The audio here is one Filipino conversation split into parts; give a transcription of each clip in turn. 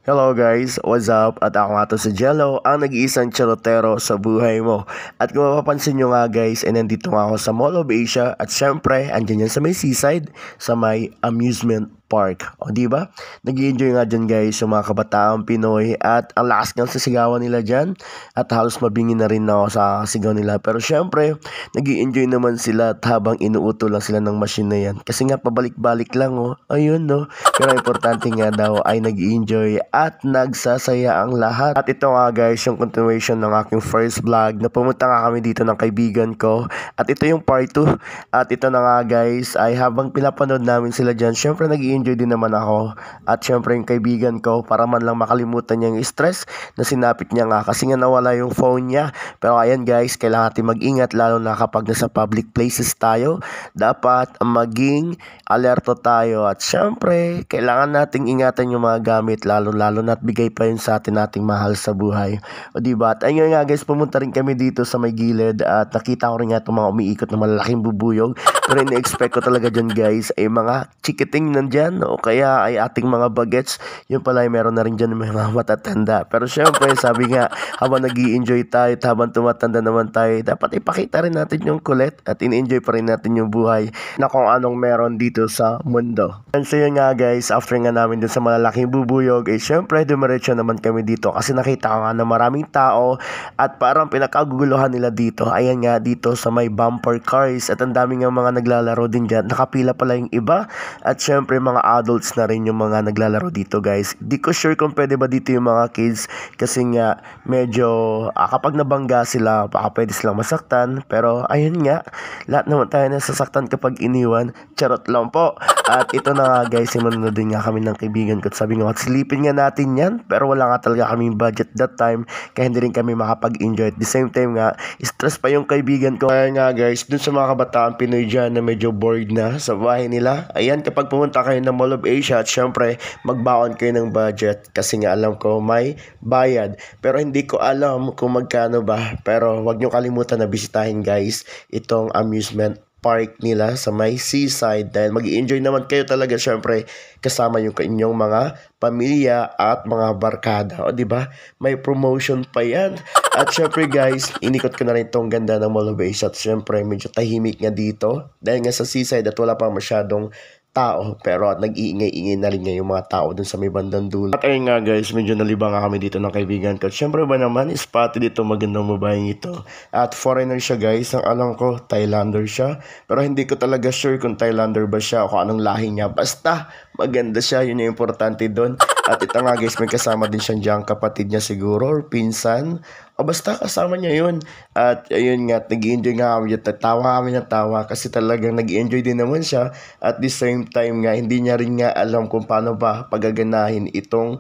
Hello guys, what's up? At ako nga to si Jello, ang nag-iisang charotero sa buhay mo. At kung mapapansin nyo nga guys, nandito nga ako sa Mall of Asia at syempre, andyan yan sa may seaside, sa may amusement park. O di ba? Nag-i-enjoy nga dyan guys yung mga kabataang Pinoy at ang lakas ng sisigawan nila dyan at halos mabingin na rin ako sa sigaw nila. Pero syempre, nag-i-enjoy naman sila at habang inuuto lang sila ng machine na yan. Kasi nga pabalik-balik lang oh. Ayun no. Pero importante nga daw ay nag-i-enjoy at nagsasaya ang lahat. At ito nga guys, yung continuation ng aking first vlog na pumunta nga kami dito ng kaibigan ko. At ito yung part 2. At ito na nga guys, ay habang pinapanood namin sila dyan, syempre nag-i-enjoy din naman ako. At syempre yung kaibigan ko, para man lang makalimutan niya yung stress na sinapit niya nga kasi nga nawala yung phone niya. Pero ayan guys, kailangan natin mag-ingat lalo na kapag nasa public places tayo. Dapat maging alerto tayo at syempre, kailangan nating ingatan yung mga gamit lalo na at bigay pa yun sa atin nating mahal sa buhay. O diba? At ayun nga guys, pumunta rin kami dito sa may gilid at nakita ko rin nga itong mga umiikot na malalaking bubuyog. Pero ini-expect ko talaga dyan guys ay mga chikiting nandyan o kaya ay ating mga bagets. Yun pala ay meron na rin dyan mga matatanda. Pero syempre sabi nga habang nag-i-enjoy tayo at habang tumatanda naman tayo, dapat ipakita rin natin yung kulit at in-enjoy pa rin natin yung buhay na kung anong meron dito sa mundo. And so yun nga guys, after nga namin dun sa malalaking bubuyog, eh syempre dumiretso naman kami dito kasi nakita ko nga na maraming tao at parang pinakaguguluhan nila dito. Ayan nga dito sa may bumper cars at ang dami nga mga naglalaro din dyan. Nakapila pala yung iba at syempre mga adults na rin yung mga naglalaro dito guys. Di ko sure kung pwede ba dito yung mga kids kasi nga medyo kapag nabangga sila baka pwede silang masaktan. Pero ayun nga, lahat naman tayo nasasaktan kapag iniwan. Charot lang po. At ito na nga guys, simunod din nga kami ng kaibigan ko at sabi nga, silipin nga natin yan. Pero wala nga talaga kaming budget that time kaya hindi rin kami makapag-enjoy. At the same time nga, stress pa yung kaibigan ko. Kaya nga guys, dun sa mga kabataan Pinoy dyan na medyo bored na sa bahay nila, ayan, kapag pumunta kayo ng Mall of Asia at syempre magbaon kayo ng budget kasi nga alam ko may bayad. Pero hindi ko alam kung magkano ba. Pero wag nyo kalimutan na bisitahin guys itong amusement park nila sa may seaside dahil mag-i-enjoy naman kayo talaga syempre kasama yung inyong mga pamilya at mga barkada. O di ba? May promotion pa yan. At syempre guys, inikot ko na rin itong ganda ng Mall of Asia at syempre medyo tahimik nga dito dahil nga sa seaside at wala pang masyadong tao pero nag-iingay-ingay na rin nga yung mga tao dun sa may bandang dulo. At ayun nga guys, medyo nalibang nga kami dito ng kaibigan ko. Siyempre ba naman, spotted dito magandang babaeng ito. At foreigner siya guys, ang alam ko, Thailander siya. Pero hindi ko talaga sure kung Thailander ba siya o kung anong lahi niya. Basta, maganda siya, yun yung importante doon. At ito nga guys, may kasama din siyang diyang kapatid niya siguro or pinsan. O basta kasama niya yun. At ayun nga, nag-i-enjoy nga kami dyan. Tawa kami ng tawa kasi talagang nag-i-enjoy din naman siya. At the same time nga, hindi niya rin nga alam kung paano ba pagaganahin itong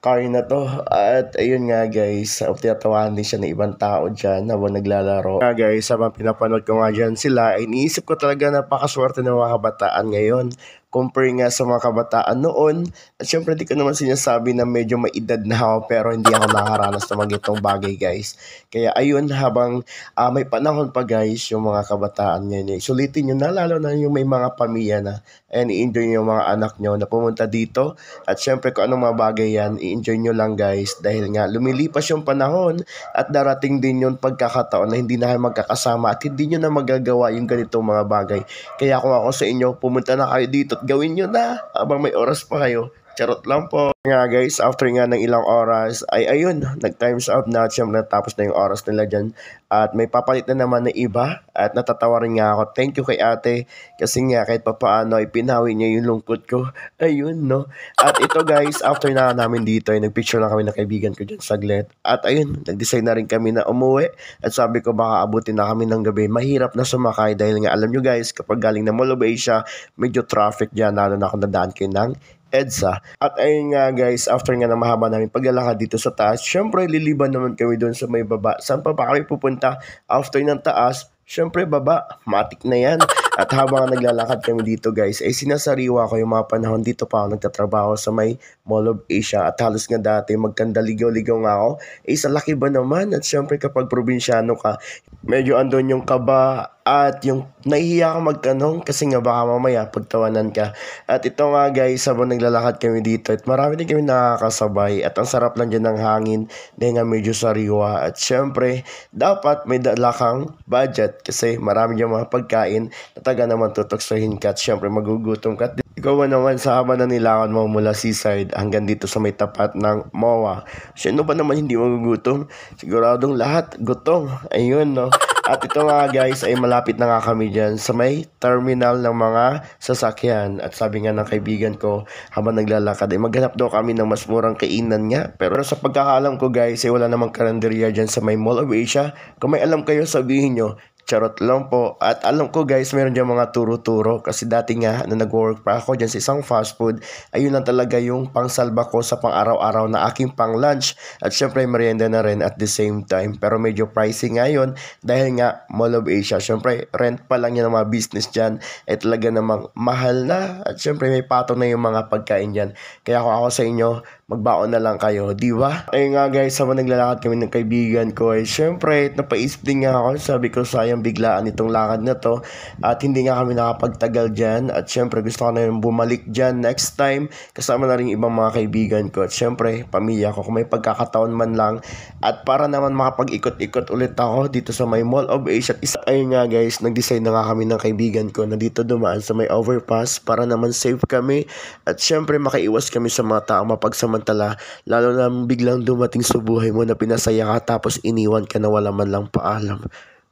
car na to. At ayun nga guys, tinatawahan din siya ng ibang tao dyan habang naglalaro. Nga guys, habang pinapanood ko nga dyan sila, iniisip ko talaga napakaswerte ng mga kabataan ngayon compare nga sa mga kabataan noon. At syempre di ko naman sinasabi na medyo may edad na ako pero hindi ako nakaranas ng mga itong bagay guys. Kaya ayun, habang may panahon pa guys yung mga kabataan ngayon, sulitin nyo na lalo na yung may mga pamilya na and i-enjoy yung mga anak nyo na pumunta dito. At syempre kung anong mga bagay yan, i-enjoy nyo lang guys dahil nga lumilipas yung panahon at darating din yung pagkakataon na hindi na kayo magkakasama at hindi nyo na magagawa yung ganitong mga bagay. Kaya kung ako sa inyo, pumunta na kayo dito at gawin nyo na habang may oras pa kayo. Charot lang po. Nga guys, after nga ng ilang oras, ay ayun, nag-times out na at syempre natapos na yung oras nila dyan. At may papalit na naman na iba at natatawa rin nga ako. Thank you kay ate kasi nga kahit papaano ay pinawi niya yung lungkot ko. Ayun no. At ito guys, after na namin dito ay nagpicture lang kami ng kaibigan ko dyan saglit. At ayun, nag-decide na rin kami na umuwi. At sabi ko baka abutin na kami ng gabi. Mahirap na sumakay dahil nga alam nyo guys, kapag galing na Mall of Asia, medyo traffic dyan lalo na kung nadaan kayo ng EDSA. At ayun nga guys, after nga na mahaba namin paglalakad dito sa taas, syempre liliban naman kami doon sa may baba. Saan pa ba kami pupunta after ng taas? Syempre baba, matik na yan. At habang naglalakad kami dito guys, ay sinasariwa ko yung mga panahon dito pa ako nagtatrabaho sa may Mall of Asia. At halos nga dati magkandaligaw-ligaw nga ako. Sa laki ba naman? At syempre kapag probinsyano ka, medyo andon yung kaba at yung nahihiya ka magtanong kasi nga baka mamaya pagtawanan ka. At ito nga guys, habang naglalakad kami dito at marami din kami nakakasabay at ang sarap lang dyan ng hangin dahil nga medyo sariwa. At syempre, dapat may dala kang budget kasi marami dyan mga pagkain na taga naman tutoksohin ka at syempre magugutom ka. Ikaw naman sa haba na nilakan mo mula seaside hanggang dito sa may tapat ng MOA. Sino ba naman hindi magugutom? Siguradong lahat gutom. Ayun no. At ito nga guys ay malapit na nga kami dyan sa may terminal ng mga sasakyan. At sabi nga ng kaibigan ko habang naglalakad ay maghanap daw kami ng mas murang kainan nga. Pero sa pagkakaalam ko guys ay wala namang karinderya dyan sa may Mall of Asia. Kung may alam kayo sabihin nyo. Charot lang po. At alam ko guys, meron dyan mga turo-turo. Kasi dati nga, na nag-work pa ako dyan sa isang fast food, ayun lang talaga yung pangsalba ko sa pang-araw-araw na aking pang-lunch. At syempre, merienda na rin at the same time. Pero medyo pricey ngayon dahil nga Mall of Asia. Syempre, rent pa lang yan ng mga business dyan. Ay talaga namang mahal na. At syempre, may patong na yung mga pagkain dyan. Kaya kung ako sa inyo, magbaon na lang kayo, di ba? Ayun nga guys, habang naglalakad kami ng kaibigan ko, ay syempre, napaisip din nga ako. Sabi ko, sayang biglaan itong lakad na to. At hindi nga kami nakapagtagal dyan. At syempre, gusto ko na yung bumalik dyan next time. Kasama na rin ibang mga kaibigan ko. At syempre, pamilya ko, kung may pagkakataon man lang. At para naman makapag-ikot-ikot ulit ako dito sa may Mall of Asia. Ayun nga guys, nag-decide na nga kami ng kaibigan ko na dito dumaan sa may overpass para naman safe kami. At syempre, makaiwas kami sa mga taong mapagsamantala, lalo na biglang dumating sa buhay mo na pinasaya ka tapos iniwan ka na wala man lang paalam.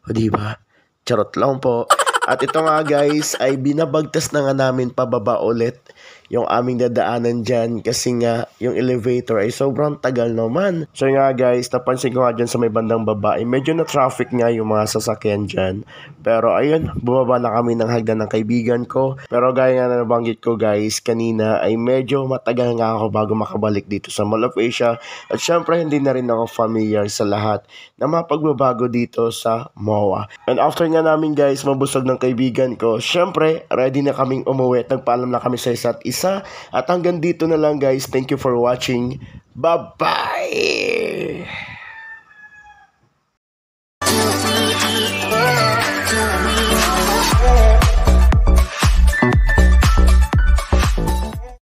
O diba? Charot lang po. At ito nga guys, ay binabagtas na nga namin pababa ulit yung aming dadaanan dyan kasi nga yung elevator ay sobrang tagal naman. So nga guys, napansin ko nga dyan sa may bandang baba, medyo na traffic nga yung mga sasakyan dyan. Pero ayun, bumaba na kami ng hagdan ng kaibigan ko. Pero gaya nga na nabanggit ko guys, kanina ay medyo matagal nga ako bago makabalik dito sa Mall of Asia. At syempre hindi na rin ako familiar sa lahat na mga pagbabago dito sa MOA. And after nga namin guys, mabusog ng kaibigan ko, syempre ready na kaming umuwi. Nagpaalam na kami sa isa't isa. At hanggang dito na lang guys. Thank you for watching. Bye-bye!